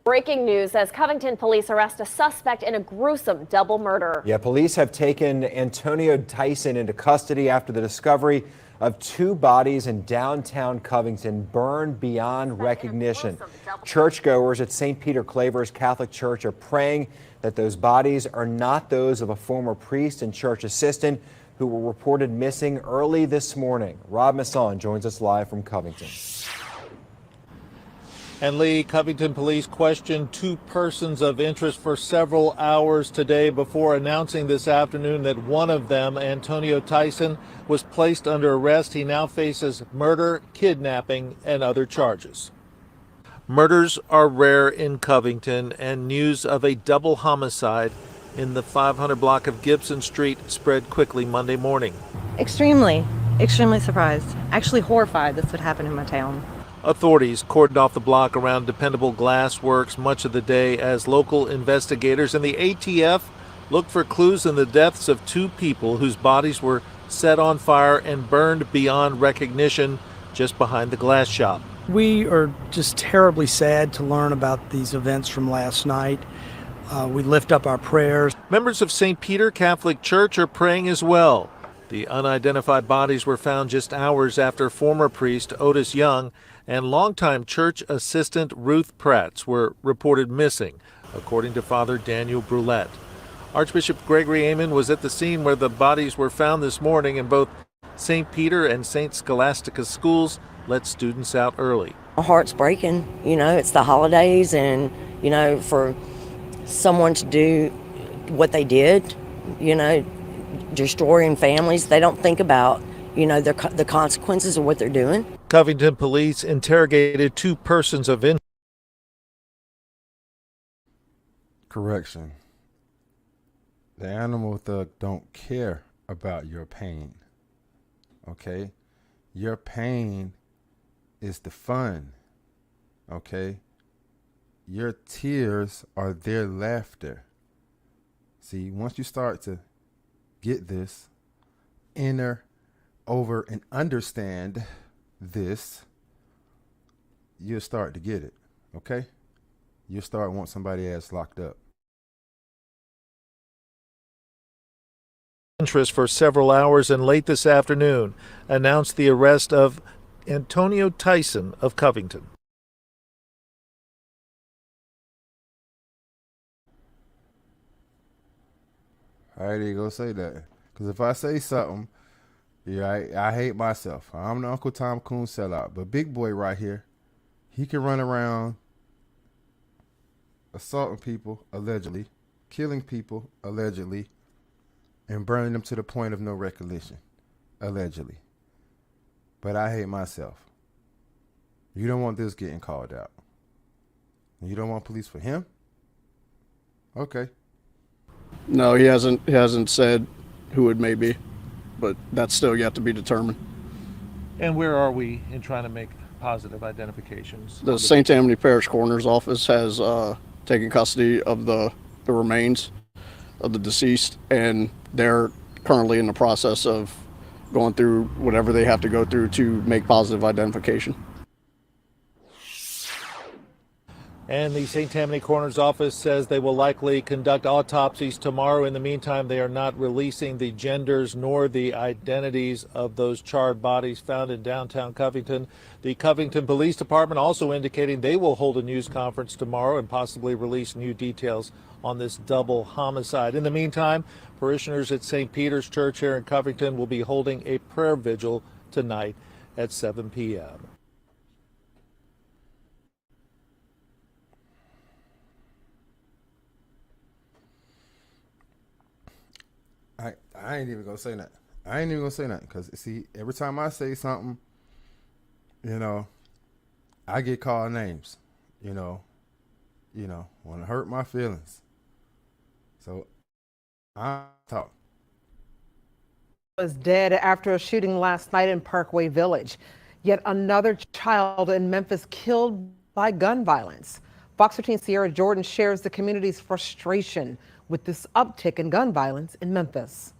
Breaking news as Covington police arrest a suspect in a gruesome double murder. Yeah, police have taken Antonio Tyson into custody after the discovery of two bodies in downtown Covington burned beyond recognition. Churchgoers at St. Peter Claver's Catholic Church are praying that those bodies are not those of a former priest and church assistant who were reported missing early this morning. Rob Masson joins us live from Covington. And Lee, Covington police questioned two persons of interest for several hours today before announcing this afternoon that one of them, Antonio Tyson, was placed under arrest. He now faces murder, kidnapping, and other charges. Murders are rare in Covington, and news of a double homicide in the 500 block of Gibson Street spread quickly Monday morning. Extremely surprised. Actually horrified this would happen in my town. Authorities cordoned off the block around Dependable Glass Works much of the day as local investigators and the ATF looked for clues in the deaths of two people whose bodies were set on fire and burned beyond recognition just behind the glass shop. We are just terribly sad to learn about these events from last night. We lift up our prayers. Members of St. Peter Catholic Church are praying as well. The unidentified bodies were found just hours after former priest Otis Young and longtime church assistant Ruth Pratz were reported missing, according to Father Daniel Brulette. Archbishop Gregory Amen was at the scene where the bodies were found this morning, and both St. Peter and St. Scholastica schools let students out early. My heart's breaking. It's the holidays, and, for someone to do what they did, destroying families, they don't think about, the consequences of what they're doing. Covington police interrogated two persons of interest. Correction. The animal thug don't care about your pain. Okay? Your pain is the fun. Okay? Your tears are their laughter. See, once you start to get this, enter over and understand this, you'll start to get it. Okay? You'll start want somebody else locked up. Interest for several hours, and late this afternoon announced the arrest of Antonio Tyson of Covington. I ain't gonna say that, because if I say something, I hate myself. I'm the Uncle Tom Coon sellout, but big boy right here, he can run around assaulting people allegedly, killing people allegedly, and burning them to the point of no recollection allegedly. But I hate myself. You don't want this getting called out. You don't want police for him? Okay. No, he hasn't said who it may be, but that's still yet to be determined. And where are we in trying to make positive identifications? The St. Tammany Parish Coroner's Office has taken custody of the remains of the deceased, and they're currently in the process of going through whatever they have to go through to make positive identification. And the St. Tammany Coroner's Office says they will likely conduct autopsies tomorrow. In the meantime, they are not releasing the genders nor the identities of those charred bodies found in downtown Covington. The Covington Police Department also indicating they will hold a news conference tomorrow and possibly release new details on this double homicide. In the meantime, parishioners at St. Peter's Church here in Covington will be holding a prayer vigil tonight at 7 p.m. I ain't even gonna say that. I ain't even gonna say nothing, because see, every time I say something, I get called names. Want to hurt my feelings. So I talk. Was dead after a shooting last night in Parkway Village. Yet another child in Memphis killed by gun violence. Fox 13 Sierra Jordan shares the community's frustration with this uptick in gun violence in Memphis.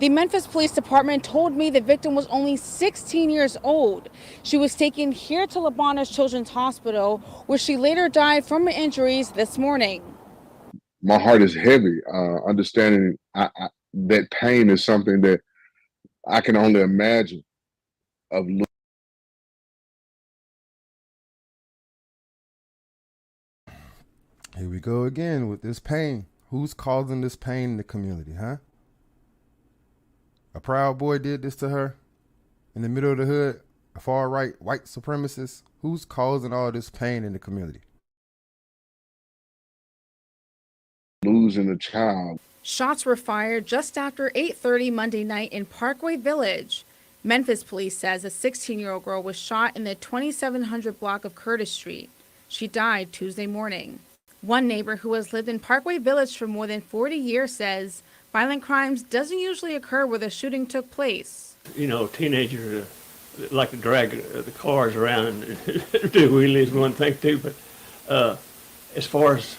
The Memphis Police Department told me the victim was only 16 years old. She was taken here to Labana's Children's Hospital, where she later died from her injuries this morning. My heart is heavy, understanding that pain is something that I can only imagine of. Here we go again with this pain. Who's causing this pain in the community, huh? A Proud Boy did this to her in the middle of the hood, a far-right white supremacist. Who's causing all this pain in the community? Losing a child. Shots were fired just after 8:30 Monday night in Parkway Village. Memphis police says a 16-year-old girl was shot in the 2700 block of Curtis Street. She died Tuesday morning. One neighbor who has lived in Parkway Village for more than 40 years says violent crimes doesn't usually occur where the shooting took place. You know, teenagers like to drag the cars around and do wheelies, one thing too, but as far as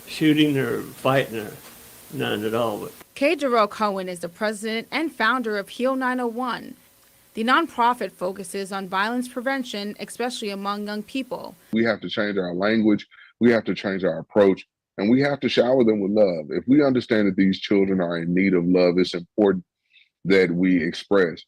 shooting or fighting, or none at all. But K. Jarrell Cohen is the president and founder of Heal 901. The nonprofit focuses on violence prevention, especially among young people. We have to change our language. We have to change our approach, and we have to shower them with love. If we understand that these children are in need of love, it's important that we express.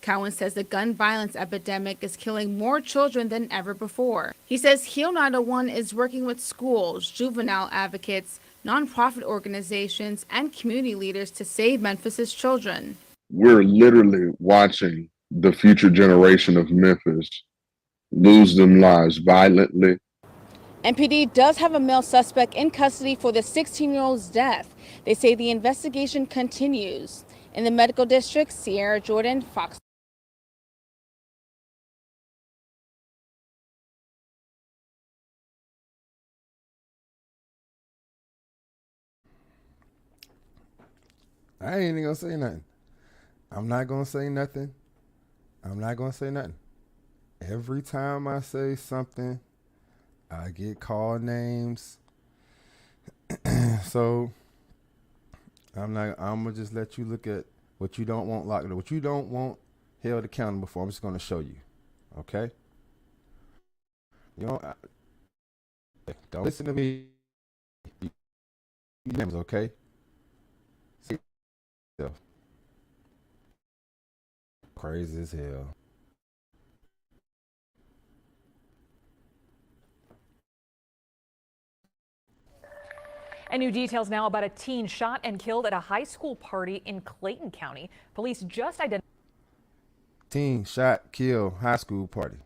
Cowan says the gun violence epidemic is killing more children than ever before. He says Heal 901 is working with schools, juvenile advocates, nonprofit organizations, and community leaders to save Memphis's children. We're literally watching the future generation of Memphis lose them lives violently. MPD does have a male suspect in custody for the 16-year-old's death. They say the investigation continues. In the medical district, Sierra Jordan, Fox. I ain't even gonna say nothing. I'm not gonna say nothing. I'm not gonna say nothing. Every time I say something, I get called names. So I'm gonna just let you look at what you don't want locked up, what you don't want held accountable for. I'm just gonna show you. Okay? You know, don't listen to me. You names, okay? See yourself. Crazy as hell. And new details now about a teen shot and killed at a high school party in Clayton County. Police just identified. Teen shot, killed, high school party.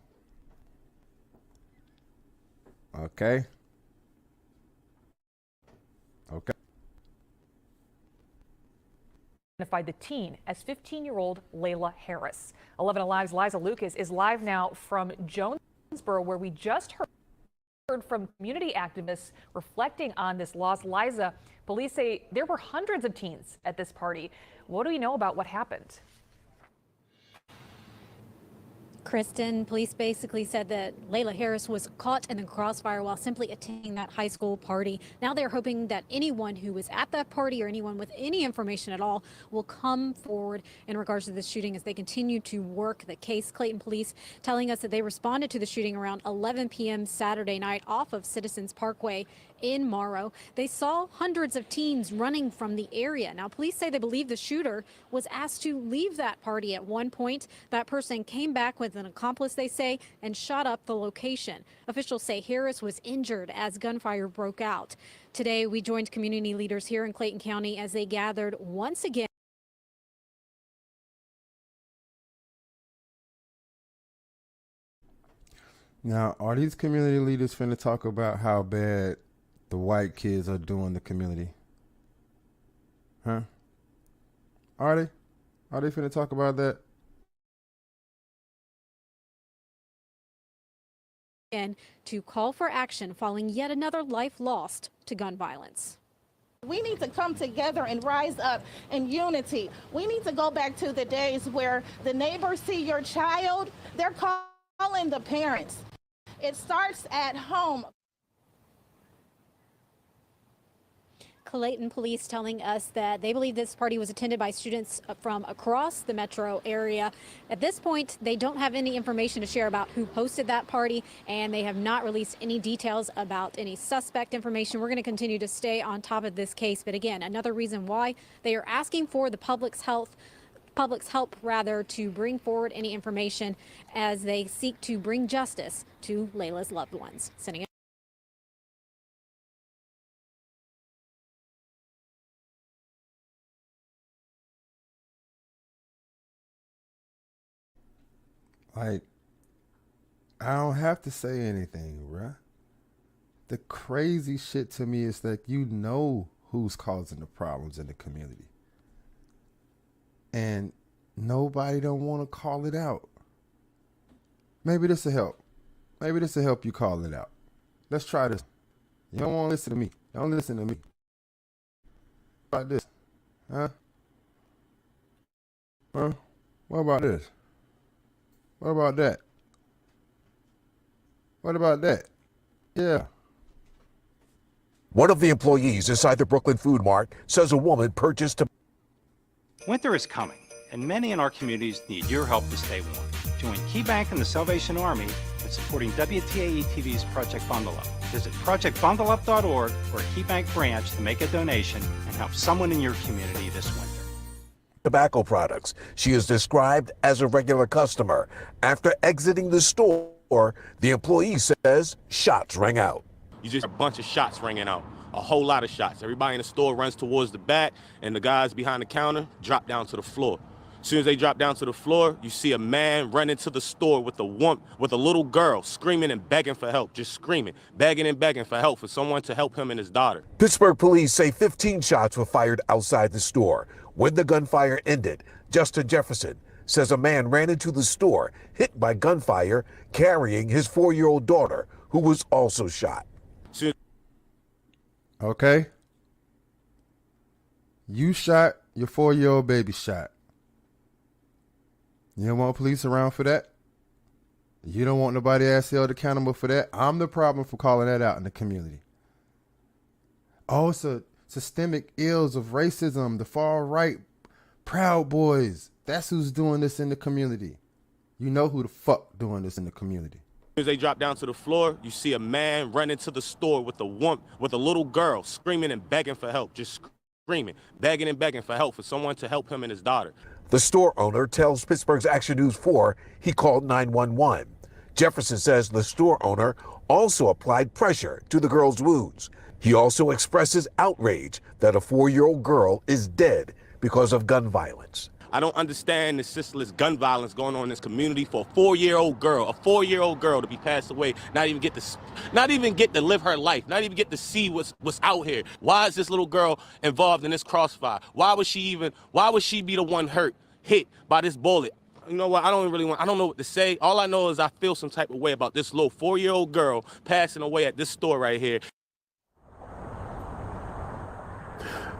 Okay. Okay. Identified the teen as 15-year-old Layla Harris. 11 Alive's Liza Lucas is live now from Jonesboro, where we just heard from community activists reflecting on this loss. Liza, police say there were hundreds of teens at this party. What do we know about what happened? Kristen, police basically said that Layla Harris was caught in the crossfire while simply attending that high school party. Now they're hoping that anyone who was at that party or anyone with any information at all will come forward in regards to this shooting as they continue to work the case. Clayton police telling us that they responded to the shooting around 11 p.m. Saturday night off of Citizens Parkway in Morrow. They saw hundreds of teens running from the area. Now, police say they believe the shooter was asked to leave that party at one point. That person came back with an accomplice, they say, and shot up the location. Officials say Harris was injured as gunfire broke out. Today, we joined community leaders here in Clayton County as they gathered once again. Now, are these community leaders finna talk about how bad the white kids are doing the community? Huh? Are they? Are they finna talk about that? And to call for action following yet another life lost to gun violence. We need to come together and rise up in unity. We need to go back to the days where the neighbors see your child, they're calling the parents. It starts at home. Clayton police telling us that they believe this party was attended by students from across the metro area. At this point, they don't have any information to share about who hosted that party, and they have not released any details about any suspect information. We're going to continue to stay on top of this case. But again, another reason why they are asking for the public's help to bring forward any information as they seek to bring justice to Layla's loved ones. Sending it. Like, I don't have to say anything, bruh. The crazy shit to me is that you know who's causing the problems in the community. And nobody don't want to call it out. Maybe this will help. Maybe this will help you call it out. Let's try this. You don't want to listen to me. Don't listen to me. What about this? Huh? Huh? What about this? What about that? What about that? Yeah. One of the employees inside the Brooklyn Food Mart says a woman purchased a... Winter is coming, and many in our communities need your help to stay warm. Join KeyBank and the Salvation Army in supporting WTAE TV's Project Bundle Up. Visit projectbundleup.org or a KeyBank branch to make a donation and help someone in your community this winter. Tobacco products. She is described as a regular customer. After exiting the store, the employee says shots rang out. You just a bunch of shots ringing out, a whole lot of shots. Everybody in the store runs towards the back, and the guys behind the counter drop down to the floor. As soon as they drop down to the floor, you see a man run into the store with a little girl screaming and begging for help, just screaming, begging and begging for help, for someone to help him and his daughter. Pittsburgh police say 15 shots were fired outside the store. When the gunfire ended, Justin Jefferson says a man ran into the store, hit by gunfire, carrying his 4-year-old daughter, who was also shot. Okay? You shot, your 4-year-old baby shot. You don't want police around for that? You don't want nobody else held accountable for that? I'm the problem for calling that out in the community. Oh, it's a systemic ills of racism, the far right, Proud Boys. That's who's doing this in the community. You know who the fuck doing this in the community. As they drop down to the floor, you see a man run into the store with a little girl screaming and begging for help, just screaming, begging and begging for help, for someone to help him and his daughter. The store owner tells Pittsburgh's Action News 4 he called 911. Jefferson says the store owner also applied pressure to the girl's wounds. He also expresses outrage that a 4-year-old girl is dead because of gun violence. I don't understand the senseless gun violence going on in this community for a 4-year-old girl to be passed away, not even get to live her life, not even get to see what's out here. Why is this little girl involved in this crossfire? Why would she be the one hit by this bullet? You know what? I don't know what to say. All I know is I feel some type of way about this little 4-year-old girl passing away at this store right here.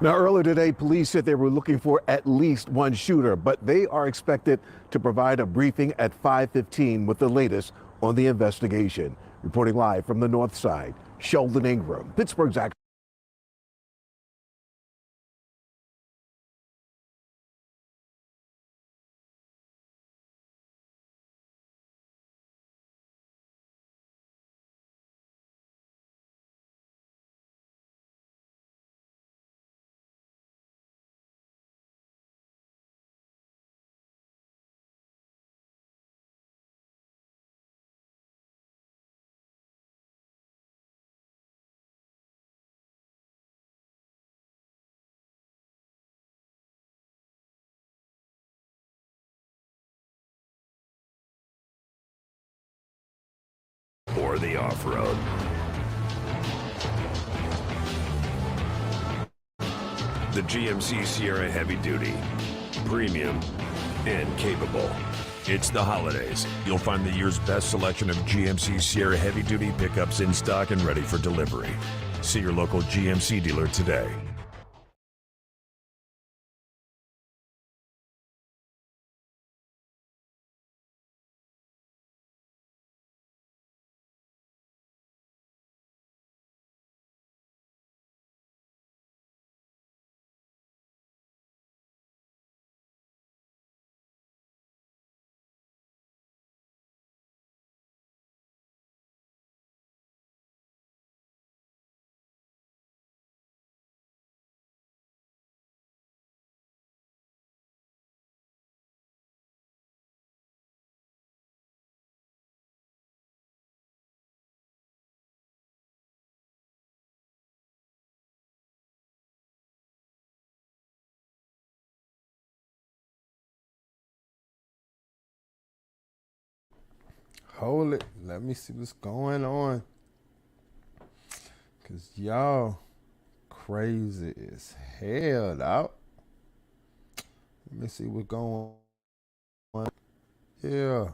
Now, earlier today, police said they were looking for at least one shooter, but they are expected to provide a briefing at 5:15 with the latest on the investigation. Reporting live from the north side, Sheldon Ingram, Pittsburgh's Action. Or the off-road. The GMC Sierra Heavy Duty. Premium and capable. It's the holidays. You'll find the year's best selection of GMC Sierra Heavy Duty pickups in stock and ready for delivery. See your local GMC dealer today. Hold it. Let me see what's going on. Cause y'all crazy as hell, dog. Let me see what's going on. Yeah.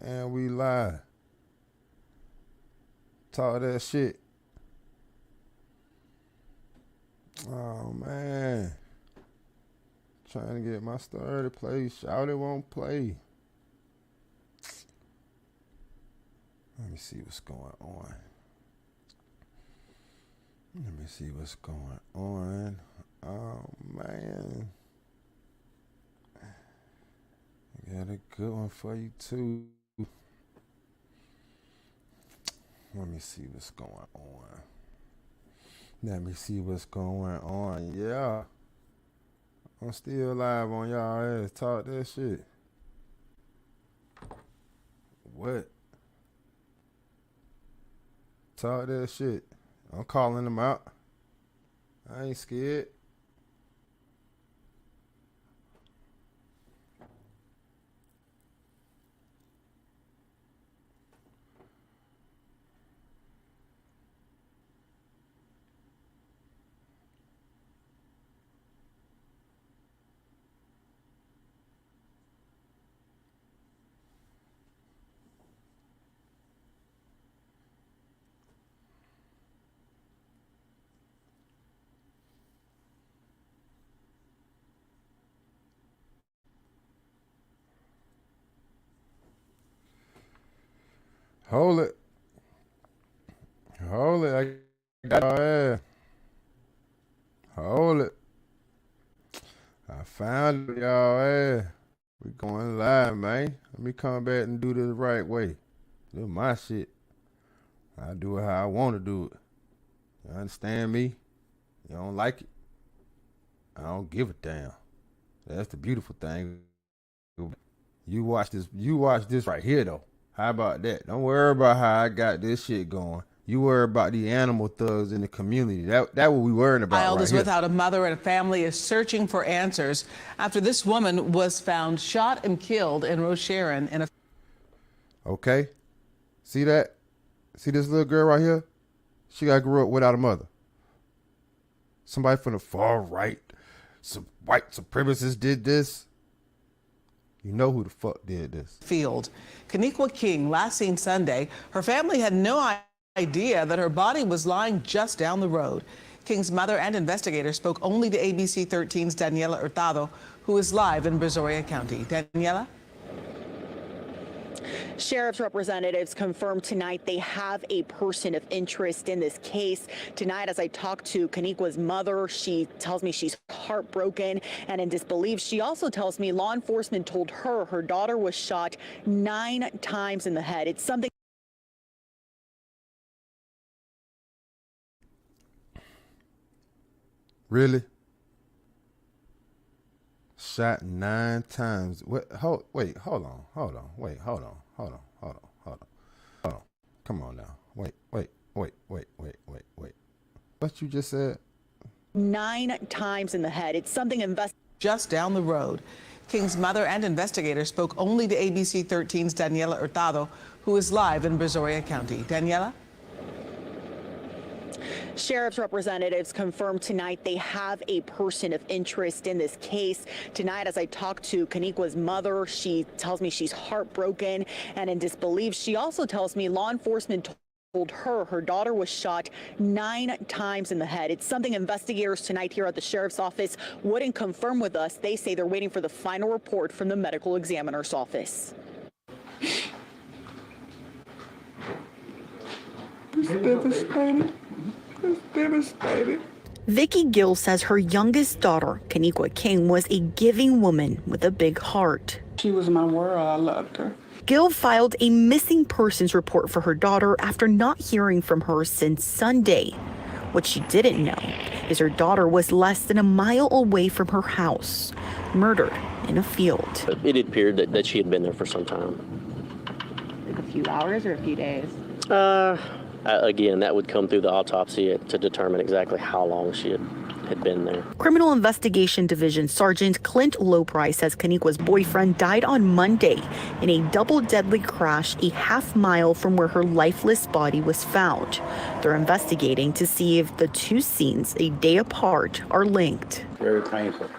And we lie. Talk that shit. Oh man. Trying to get my star to play. Shout it won't play. Let me see what's going on. Let me see what's going on. Oh man. I got a good one for you too. Let me see what's going on. Let me see what's going on. Yeah. I'm still live on y'all ass. Talk that shit. What? Talk that shit. I'm calling them out. I ain't scared. Hold it. Hold it. I got y'all ass. Hold it. I found y'all ass. We going live, man. Let me come back and do this the right way. Do my shit. I do it how I want to do it. You understand me? You don't like it? I don't give a damn. That's the beautiful thing. You watch this right here though. How about that? Don't worry about how I got this shit going. You worry about the animal thugs in the community. That what we worrying about. Child right is here. without a mother, and a family is searching for answers after this woman was found shot and killed in Rocheron in a. Okay. See that? See this little girl right here? She grew up without a mother. Somebody from the far right, some white supremacists did this. You know who the fuck did this. Field. Kaniqua King, last seen Sunday, her family had no idea that her body was lying just down the road. King's mother and investigators spoke only to ABC 13's Daniela Hurtado, who is live in Brazoria County. Daniela? Sheriff's representatives confirmed tonight they have a person of interest in this case. Tonight, as I talked to Kaniqua's mother, she tells me she's heartbroken and in disbelief. She also tells me law enforcement told her her daughter was shot 9 times in the head. It's something. Really? Shot 9 times. What? Wait, hold on. Wait, hold on. Come on now. Wait. What you just said? 9 times in the head. It's something just down the road. King's mother and investigators spoke only to ABC 13's Daniela Hurtado, who is live in Brazoria County. Daniela? Sheriff's representatives confirmed tonight they have a person of interest in this case. Tonight, as I talked to Kaniqua's mother, she tells me she's heartbroken and in disbelief. She also tells me law enforcement told her her daughter was shot 9 times in the head. It's something investigators tonight here at the sheriff's office wouldn't confirm with us. They say they're waiting for the final report from the medical examiner's office. It's devastating. It's devastating. Vicki Gill says her youngest daughter, Kaniqua King, was a giving woman with a big heart. She was my world. I loved her. Gill filed a missing persons report for her daughter after not hearing from her since Sunday. What she didn't know is her daughter was less than a mile away from her house, murdered in a field. It appeared that she had been there for some time. Like a few hours or a few days? Again, that would come through the autopsy to determine exactly how long she had had been there. Criminal Investigation Division Sergeant Clint Lopri says Kaniqua's boyfriend died on Monday in a double deadly crash a half-mile from where her lifeless body was found. They're investigating to see if the two scenes a day apart are linked. Very painful,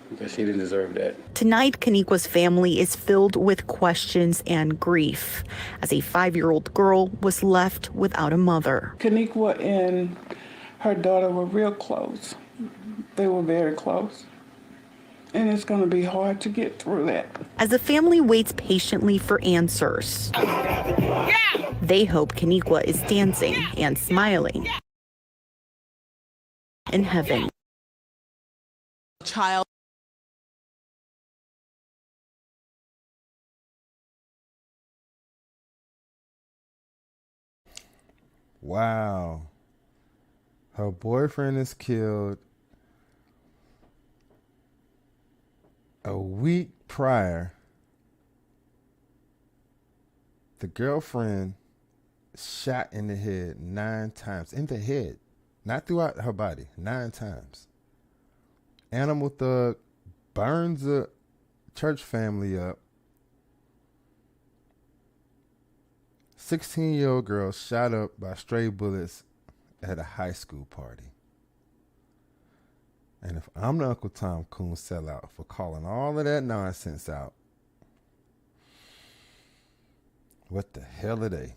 because she didn't deserve that. Tonight, Kaniqua's family is filled with questions and grief as a 5-year-old girl was left without a mother. Kaniqua and her daughter were real close. They were very close. And it's going to be hard to get through that. As the family waits patiently for answers, they hope Kaniqua is dancing and smiling in heaven. Child. Wow. Her boyfriend is killed a week prior. The girlfriend shot in the head 9 times. In the head. Not throughout her body. 9 times. Animal thug burns a church family up. 16-year-old girl shot up by stray bullets at a high school party. And if I'm the Uncle Tom Coon sellout for calling all of that nonsense out, what the hell are they?